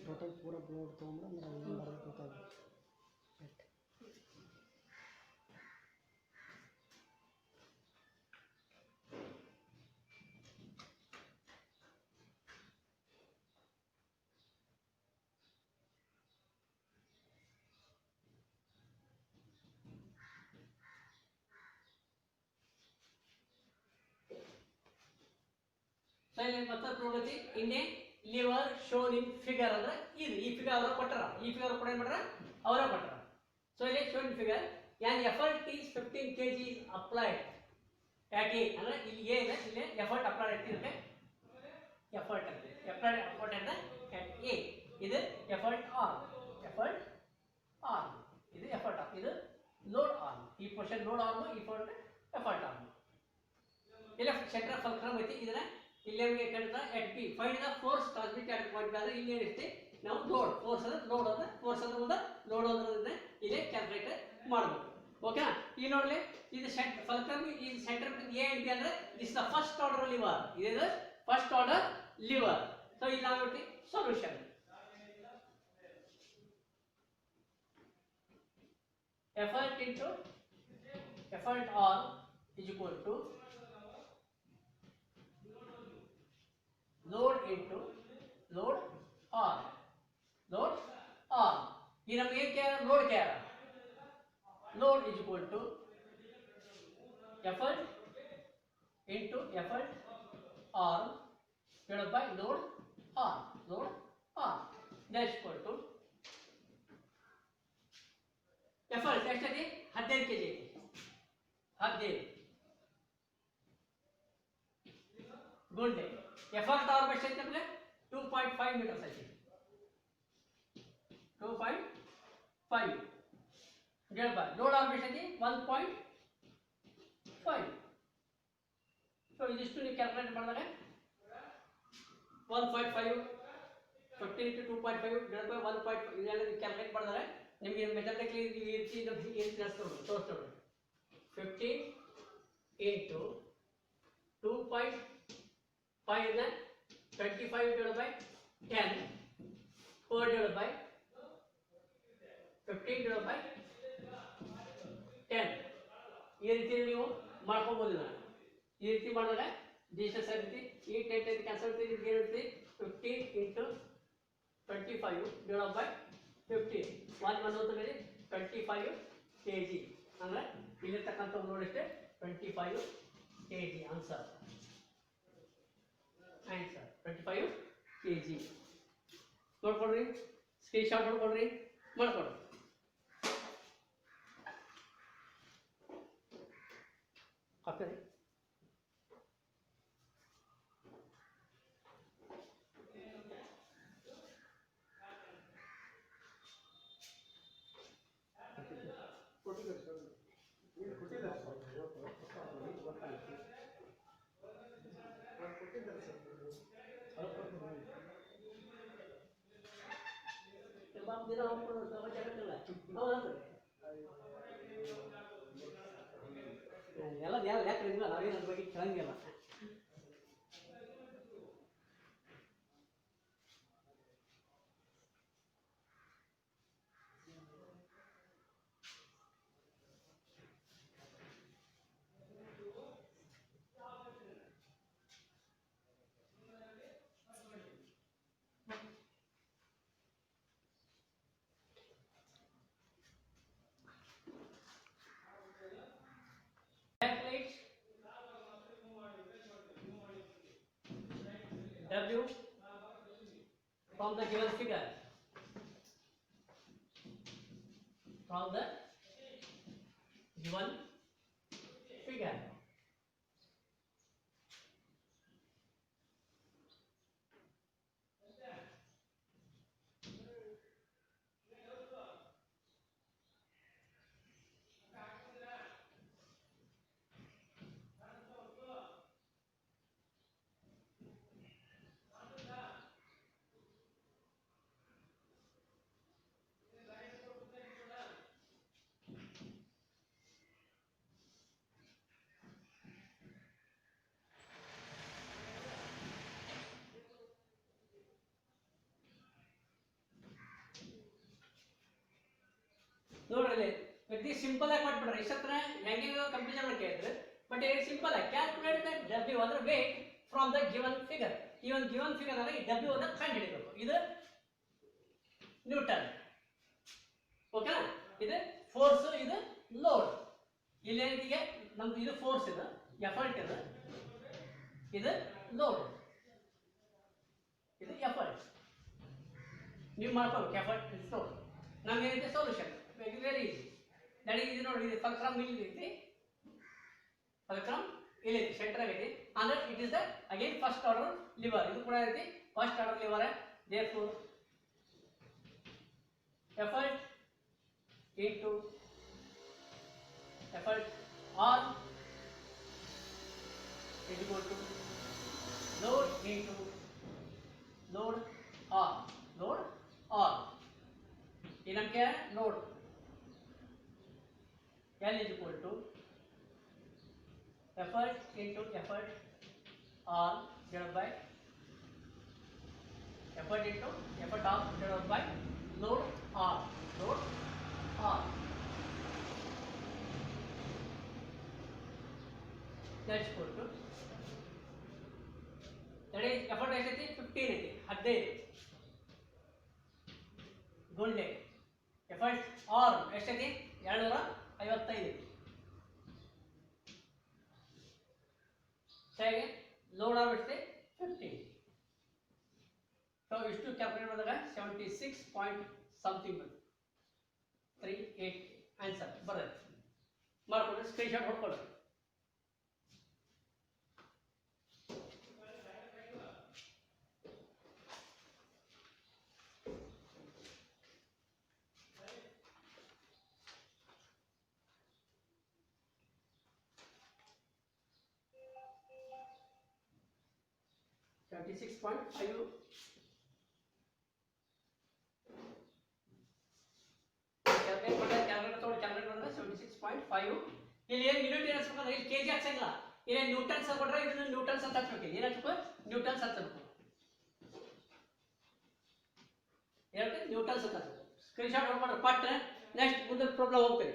Total पूरा load ತೊಗೊಂಡ್ರೆ ಅಂದ್ರೆ ಏನು ಬರಬೇಕು ಗೊತ್ತಾಗುತ್ತೆ. So ಇಲ್ಲಿ ಮತ್ತೆ ನೋಡೋತಿ ಇನ್ನೇ ಲಿವರ್ ಶೋನ್ ಇನ್ ಫಿಗರ್ ಅಂದ್ರೆ ಇದು ಈ ಫಿಗರ್ ಅವರ ಕೊಟ್ಟರ ಈ ಫಿಗರ್ ಕೂಡ ಏನು ಮಾಡ್ರ ಅವರ ಕೊಟ್ಟರ. ಸೊ ಇಲ್ಲಿ shown figure an effort is 15 kg is applied at A ಅಂದ್ರೆ ಇಲ್ಲಿ A ಇದೆ ಇಲ್ಲಿ ಎಫರ್ಟ್ ಅಪ್ಲೈಡ್ ಇರುತ್ತೆ ಎಫರ್ಟ್ ಅಪ್ಲೈಡ್ ಅಟ್ A ಇದು ಎಫರ್ಟ್ ಆನ್ ಇದು ಎಫರ್ಟ್ ಆನ್ ಇದು ಲೋಡ್ ಆನ್ ಈ ಪೋರ್ಷನ್ ಲೋಡ್ ಆನ್ ಈ ಪೋರ್ಷನ್ ಎಫರ್ಟ್ ಆನ್ ಇಲ್ಲ ಸೆಂಟರ್ ಆಫ್ ಫಲ್ಕ್ರಮ್ ಐತಿ ಇದನ್ನ ಇಲ್ಲಿ ನಮಗೆ ಕೇಳ್ತಾ at B find the force transmit at point B ಅಂದ್ರೆ ಇಲ್ಲಿ ಏನಿರುತ್ತೆ ನಾವು ಲೋಡ್ ಫೋರ್ಸ್ ಅಂದ್ರೆ ಲೋಡ್ ಅಂದ್ರೆ ಫೋರ್ಸ್ ಅಂದ್ರೆ ಮುಂದೆ ಲೋಡ್ ಅಂದ್ರೆ ಇಲ್ಲೇ ಕ್ಯಾಲ್ಕುಲೇಟ್ ಮಾಡಬೇಕು. ಓಕೆನಾ? ಈ ನೋಡ್ಲಿ ಇದು ಫಲ್ಕ್ರಮ್ ಈ ಸೆಂಟರ್ ಎ ಅಂಡ್ ಬಿ ಅಂದ್ರೆ this the first order liver ಇದು ಫಸ್ಟ್ ಆರ್ಡರ್ ಲಿವರ್. ಸೊ ಇಲ್ಲಿ ನಾವು ನೋಡಿ solution effort into effort R is equal to load into load R. ये नम क्या है लोड क्या है load is equal to effort into effort R divided by load R that is equal to effort ಎಷ್ಟಿದೆ 15 kg 15 ಗುಂಡೆ effort R ಎಷ್ಟು ಐತೆ ಅಂದ್ರೆ 2.5 metres ಐತೆ 2.5 ಡಿವೈಡ್ ಬೈ ಲೋಡ್ ಆರ್ ಎಷ್ಟು ಐತೆ 1.5. ಸೊ ಇದಿಷ್ಟು ನೀವು ಕ್ಯಾಲ್ಕುಲೇಟ್ ಮಾಡಿದಾಗ 1.5 15 into 2.5 divided by 1.5 ಇದೆಲ್ಲ ನೀವು ಕ್ಯಾಲ್ಕುಲೇಟ್ ಮಾಡಿದಾಗ ನಿಮಗೆ ಮೆಥಮೆಟಿಕಲಿ ಈ ರೀತಿ ತೋರಿಸ್ತಾರೆ 15 into 2.5 then 25 divided by 10 4 divided by 15 divided by 10 ಈ ರೀತಿ ನೀವು ಮಾಡ್ಕೋಬಹುದು. ಈ ರೀತಿ ಮಾಡಿದ್ರೆ ಡಿಸ್ಟೆನ್ಸ್ ಇರುತ್ತೆ ಈ 10 ಕ್ಯಾನ್ಸಲ್ ಇರುತ್ತೆ 15 into 25 divided by 15 1 ಬಂದ್ರೆ 25 kg ಅಂದ್ರೆ ಇಲ್ಲಿರ್ತಕ್ಕಂಥ ಲೋಡ್ ಎಷ್ಟು 25 kg ಆನ್ಸರ್ 25 kg ನೋಡ್ಕೊಡ್ರಿ ಸ್ಕ್ರೀನ್ ಶಾಟ್ ನೋಡ್ಕೊಡ್ರಿ ಮಾಡ್ಕೊಡ್ರಿ ಕಾಪಿ ಎಲ್ಲ ಯಾಕೆ ನಾವೇನು ಅದ್ರ ಬಗ್ಗೆ ಕೇಳಂಗಿಲ್ಲ. W from the given figure. From the given figure. ನೋಡ್ರಿ ವೆರಿ ಸಿಂಪಲ್ ಆಗಿ ಕೊಟ್ಬಿಡ್ರಿ ಇಷ್ಟತ್ರ ಹೆಂಗೆ ಕಂಪ್ಯೂಟರ್ ಕೇಳಿದ್ರೆ ಬಟ್ ಇದು ಸಿಂಪಲ್ ಆಗಿ ಕ್ಯಾಲ್ಕುಲೇಟ್ ದ ಡಬ್ಲ್ಯೂ ಅಂದ್ರೆ weight from the given figure ಈ ಒಂದು ಗಿವನ್ ಫಿಗರ್ ಅಂದ್ರೆ ಈ ಡಬ್ಲ್ಯೂ ಅನ್ನ ಕಂಡುಹಿಡಿಯಬೇಕು ಇದು ನ್ಯೂಟನ್ ಓಕೆನಾ ಇದು ಫೋರ್ಸ್ ಇದು ಲೋಡ್ ಇಲ್ಲಿ ಏನಿದೆ ನಮ್ದು ಇದು ಫೋರ್ಸ್ ಇದು ಎಫರ್ಟ್ ಇದು ಲೋಡ್ ಇದು ಎಫರ್ಟ್ ನೀವು ಮಾಡ್ಕೋಬೇಕು ಎಫರ್ಟ್ ಲೋಡ್ ನಮ್ಗೆ ಏನೈತೆ ಸೊಲ್ಯೂಷನ್ ವೆರಿ ಈಸಿ ದಟ್ ಇದು ನೋಡಿ ಇದು ಫಲ್ಕ್ರಮ್ ಇಲ್ಲಿ ಐತಿ ಫಲ್ಕ್ರಮ್ ಇಲ್ಲಿ ಐತಿ ಸೆಂಟರ್ ಆಗೈತಿ ಅಂದ್ರೆ it is the again first order liver ಇದು ಕೂಡ ಐತಿ first order liver therefore effort into effort R is equal to load into load R. Load R. In हम क्या है load L is equal to effort into effort R divided by effort into effort R divided by load R. Load R. That's equal to that is effort ऐसे 15 है 15 गुंडे effort R ऐसे थी 255 सही load R से 15 so इಷ್ಟು calculate ಮಾಡಿದಾಗ 76 point something 38 answer ಬರುತ್ತೆ ಮಾಡ್ಕೊಂಡು ಸ್ಕ್ರೀನ್ ಶಾಟ್ ಹೊಡ್ಕೊಳ್ಳಿ $76.5 ಕ್ಯಾಲ್ಕುಲೇಟ್ ಮಾಡಿದ್ರೆ 76.5 ಇಲ್ಲಿ ಏನು ಯೂನಿಟ್ ಏನಿಸ್ಬೇಕಂದ್ರೆ ಇಲ್ಲಿ ಕೆಜಿ ಹಾಕ್ಸಂಗಿಲ್ಲ ಇಲ್ಲಿ ನ್ಯೂಟನ್ಸ್ ಕೊಟ್ರೆ ಇದನ್ನ ನ್ಯೂಟನ್ಸ್ ಅಂತ ಹಚ್ಬೇಕು ಏನು ಹಚ್ಬೇಕು ನ್ಯೂಟನ್ಸ್ ಹಚ್ಚಬೇಕು ಹೇಳ್ತೀನಿ ನ್ಯೂಟನ್ಸ್ ಅಂತ ಹಚ್ಬೇಕು ಸ್ಕ್ರೀನ್ ಶಾಟ್ ಹೊಡ್ಕೊಂಡ್ರೆ ಪಟ್ರೆ ನೆಕ್ಸ್ಟ್ ಮುಂದೆ ಪ್ರಾಬ್ಲಮ್ ಹೋಗ್ತೀವಿ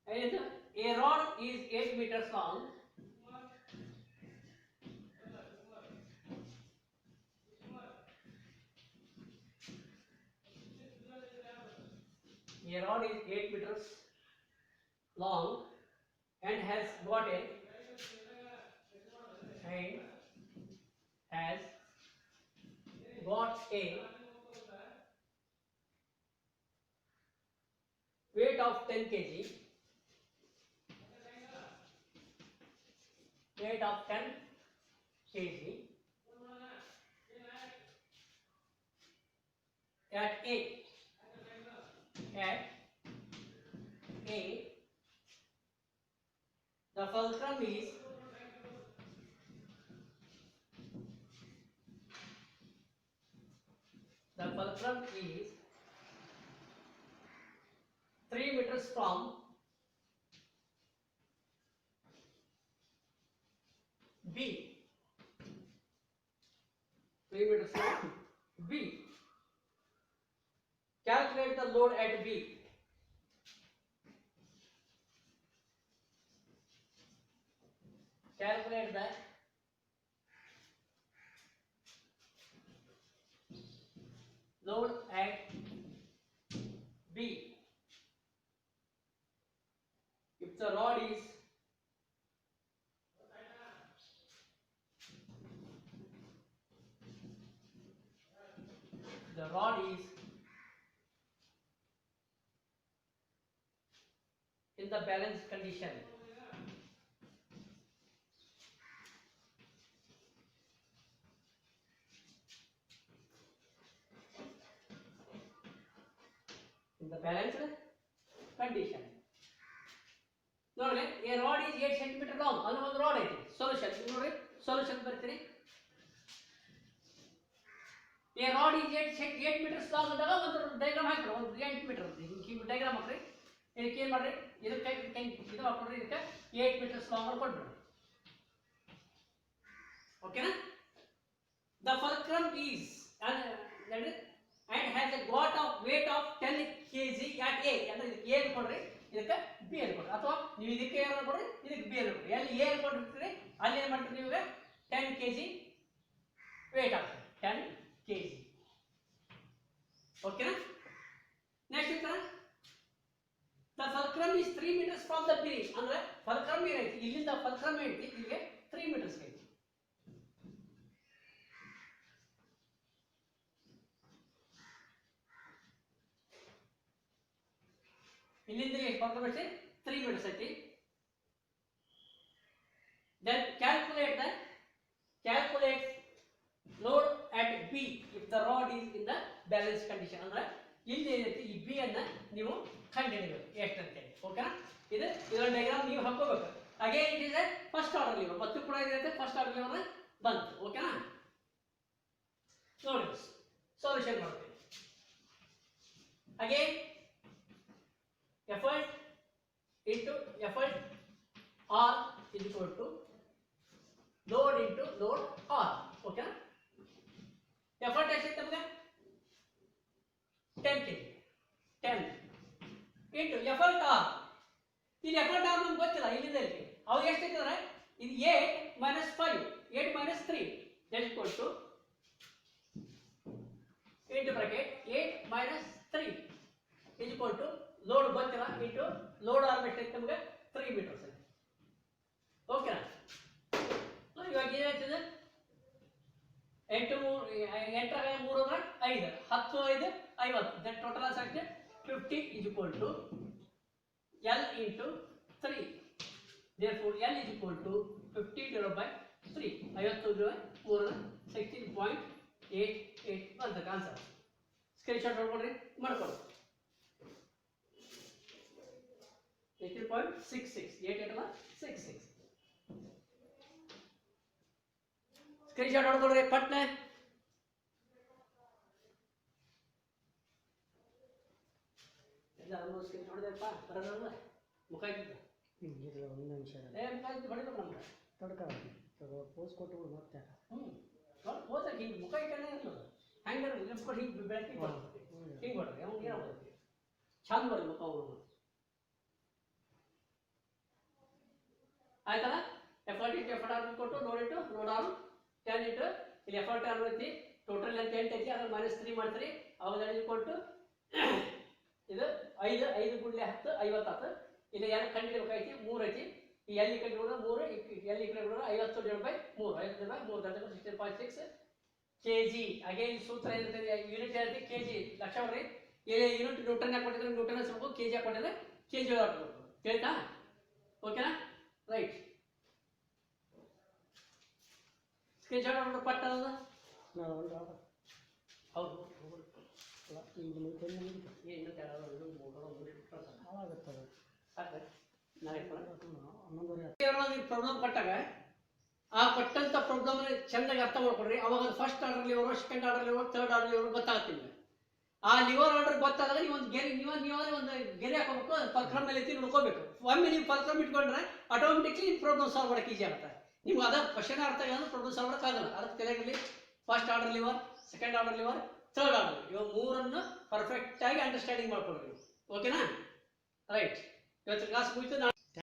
A rod is 8 meters long. A rod is 8 meters long and has got a weight of 10 kg. Weight of 10 kg at A. The fulcrum is The fulcrum is 3 meters from B. 3 meters from B. Calculate the load at B. Calculate the load at B. If the rod is in the balanced condition, in the balanced condition. ನೋಡ್ರಿ a rod is 8 cm long ಅನ್ನೋ ಒಂದು rod ಐತಿ. Solution ನೋಡ್ರಿ, solution ಬರ್ತೀನಿ. a rod is 8 meters long ಅಂದಾಗ ಒಂದು diagram ಹಾಕ್ರಿ, ಒಂದು 8 ಮೀಟರ್ ಹಿಂಗೆ ಡಯಾಗ್ರಾಮ್ ಹಾಕ್ರಿ. ಇದಕ್ಕೆ ಏನು ಮಾಡ್ರಿ, ಇದಕ್ಕೆ ಇದು ಹಾಕೊಡ್ರಿ, ಇದಕ್ಕೆ 8 meters long ಅಂತ ಕೊಟ್ಬಿಡ್ರಿ. ಓಕೆನಾ? The fulcrum is and has a weight of 10 kg at A. ಅಂದ್ರೆ ಇದಕ್ಕೆ A ಕೊಡ್ರಿ, ಇದಕ್ಕೆ B ಅಂತ ಕೊಡ್ರಿ, ಅಥವಾ ನೀವು ಇದಕ್ಕೆ A ಕೊಡ್ರಿ, ಇದಕ್ಕೆ B ಅಂತ ಕೊಡ್ರಿ. ಎಲ್ಲಿ A ಕೊಟ್ಟಿರ್ತೀರಿ ಅಲ್ಲಿ ಏನು ಮಾಡ್ತೀರಿ, ನೀವು 10 kg weight ಆಗ್ತದೆ, 10 kg. ಓಕೆನಾ? ನೆಕ್ಸ್ಟ್ ಇತ್ತ the fulcrum is 3 meters from the bearing. ಅಂದ್ರೆ fulcrum ಏನೈತಿ, ಇಲ್ಲಿಂದ fulcrum ಐತಿ ಇಲ್ಲಿಗೆ 3 meters ಐತಿ. ಇಲ್ಲಿಂದ ಎಷ್ಟು fulcrum ಐತಿ, 3 meters ಐತಿ. Then calculate load at B if the rod is in the balanced condition. ಅಂದ್ರೆ ಇಲ್ಲಿ ಏನೈತಿ, ಈ B ಅನ್ನ ನೀವು ಕಂಡುಹಿಡಿಯಬೇಕು ಎಷ್ಟು ಅಂತ ಹೇಳಿ. ಓಕೆನಾ? ಇದರ ಡಯಾಗ್ರಾಮ್ ನೀವು ಹಾಕೋಬೇಕು. Again it is A first order liver, ಮತ್ತು ಕೂಡ ಇರುತ್ತೆ ಫಸ್ಟ್ ಆರ್ಡರ್ ಲಿವರ್ ಬಂತು. ಓಕೆನಾ? ನೋಡಿ ಸೊಲ್ಯೂಷನ್ ಮಾಡ್ತೀವಿ. Again effort into effort R is equal to load into load R. Okay? Effort ಎಷ್ಟು ನಮಗೆ 10 kg 10 into effort R. ಇಲ್ಲಿ effort R ನಮ್ಗೆ ಗೊತ್ತಿಲ್ಲ, ಇಲ್ಲಿಂದ ಇಲ್ಲಿ ಅವು ಎಷ್ಟು ಇದ್ದಾರೆ, ಇದು 8 minus 5 8 minus 3 that is equal to into bracket 8 minus 3 is equal to load ಗೊತ್ತಿಲ್ಲ ಇಂಟು ಲೋಡ್ ಆರ್ಮ್ ಎಷ್ಟು ನಮಗೆ 3 meters ಐತಿ. ಓಕೆನಾ? ಇವಾಗ ಏನಾಗ್ತದೆ, 8 3 ಅಂದ್ರೆ 5 10 5 50 ದಟ್ ಟೋಟಲ್ ಆಗುತ್ತೆ 50 is equal to L into 3. Therefore L is equal to 50 divided by 3. 50 divided by 3 16.88 ಬಂತ ಆನ್ಸರ್. ಸ್ಕ್ರೀನ್ ಶಾಟ್ ಮಾಡ್ಕೊಳ್ರಿ, ಮಾಡ್ಕೊಳ್ಳಿ. 18.66 88.66 ಸ್ಕ್ರೀನ್ ಶಾಟ್ ಹೊಡ್ಕೊಳ್ರಿ ಪಟ್ನೆ. ಎಲ್ಲ ಸ್ಕ್ರೀನ್ ಶಾಟ್ ಹೊಡೆದಪ್ಪ, ಬರೋದಲ್ಲ ಮುಖ ಇದ್ದಿದ್ದು ಒಂದು ನಿಮಿಷ ಮುಖ ಇದ್ದು ಹೊಡಿಬೇಕು ನಮ್ಗೆ ತಡ್ಕ ಪೋಸ್ ಕೊಟ್ಟು ಮತ್ತೆ ಹೋದಾಗ ಹಿಂಗೆ ಮುಖ ಇಟ್ಟನೇ ಇರ್ತದೆ. ಹ್ಯಾಂಗರ್ ನಿಲ್ಸ್ಕೊಂಡು ಹಿಂಗೆ ಬೆಳಕಿಗೆ ಬರ್ತದೆ, ಹಿಂಗೆ ಬರ್ತದೆ, ಅವ್ನಿಗೆ ಏನೋ ಬರ್ತದೆ ಚಂದ ಬರ್ರಿ ಮುಖ ಅವನು. ಆಯ್ತಲ್ಲ? ಎಫರ್ಟ್ ಇಂಟು ಎಫರ್ಟ್ ಆರ್ ಕೊಟ್ಟು load into load arm 10 into ಇಲ್ಲಿ ಎಫರ್ಟ್ ಆರ್ ಐತಿ, ಟೋಟಲ್ ಅಂತ 8 ಐತಿ, ಅದ್ರ -3 ಮಾಡ್ತೀರಿ. ಅವಾಗ ಕೊಟ್ಟು ಇದು 5 5 ಗುಂಡ್ಲೆ 10 50 ಆಯ್ತು. ಇಲ್ಲಿ ಏನು ಕಂಡಿಡ್ಬೇಕಾಯ್ತಿ 3 ಐತಿ. ಈ ಎಲ್ಲಿ ಕಡೆ ನೋಡಿದ್ರೆ 3 ಎಲ್ಲಿ ಕಡೆ ನೋಡಿದ್ರೆ 50 divide by 3 50 divide by 3 16.6 kg. Again ಸೂತ್ರ ಏನಿರ್ತದೆ, ಯೂನಿಟ್ ಹೇಳ್ತಿ kg ಲಕ್ಷ ಬರ್ರಿ. ಇಲ್ಲಿ ಯೂನಿಟ್ ನ್ಯೂಟನ್ ಕೊಟ್ಟಿದ್ರೆ ನ್ಯೂಟನ್ ಹಾಕ್ಬೇಕು, kg ಕೊಟ್ಟಿದ್ರೆ kg ಹಾಕ್ಬೇಕು. ಕೇಳ್ತಾ? ಓಕೆನಾ? ರೈಟ್. ಸ್ಕ್ರೀನ್ ಶಾಟ್ ಹೊಡ್ಕೊಂಡು ಪಟ್ಟ ಹೌದು ಪ್ರಾಬ್ಲಮ್ ಕೊಟ್ಟಾಗ ಆ ಕೊಟ್ಟಂತ ಪ್ರಾಬ್ಲಮ್ ಚೆನ್ನಾಗಿ ಅರ್ಥ ಮಾಡ್ಕೊಡ್ರಿ. ಅವಾಗ first order liver, second order liver, third order liver ಗೊತ್ತಾಗ್ತಿಲ್ಲ. ಆ ಲಿವರ್ ಆರ್ಡರ್ ಗೊತ್ತಾದಾಗ ನೀವು ಒಂದು ಗೆರೆ ಒಂದು ಗೆರೆ ಹಾಕೋಬೇಕು, ಫಲ್ಕ್ರಮ್ ಮೇಲೆ ಎತ್ತಿ ನೋಡ್ಕೋಬೇಕು. ಒಮ್ಮೆ ನೀವು ಫಲ್ಕ್ರಮ್ ಇಟ್ಕೊಂಡ್ರೆ ಆಟೋಮೆಟಿಕ್ಲಿ ಪ್ರಾಬ್ಲಮ್ ಸಾಲ್ವ್ ಮಾಡೋಕೆ ಈಜಿ ಆಗುತ್ತೆ. ನೀವು ಅದ ಕ್ವಶನ್ ಅರ್ಥ ಆಗಿಲ್ಲ ಪ್ರಾಬ್ಲಮ್ ಸಾಲ್ವ್ ಮಾಡೋಕ್ಕಾಗಲ್ಲ. ಅದಕ್ಕೆ ತಲೆಯಲ್ಲಿ first order liver, second order liver, third order ಇವಾಗ ಮೂರನ್ನು ಪರ್ಫೆಕ್ಟ್ ಆಗಿ ಅಂಡರ್ಸ್ಟ್ಯಾಂಡಿಂಗ್ ಮಾಡ್ಕೊಡ್ರಿ. ಓಕೆನಾ? ರೈಟ್. ಇವತ್ತು ಕ್ಲಾಸ್ ಮುಗಿತು.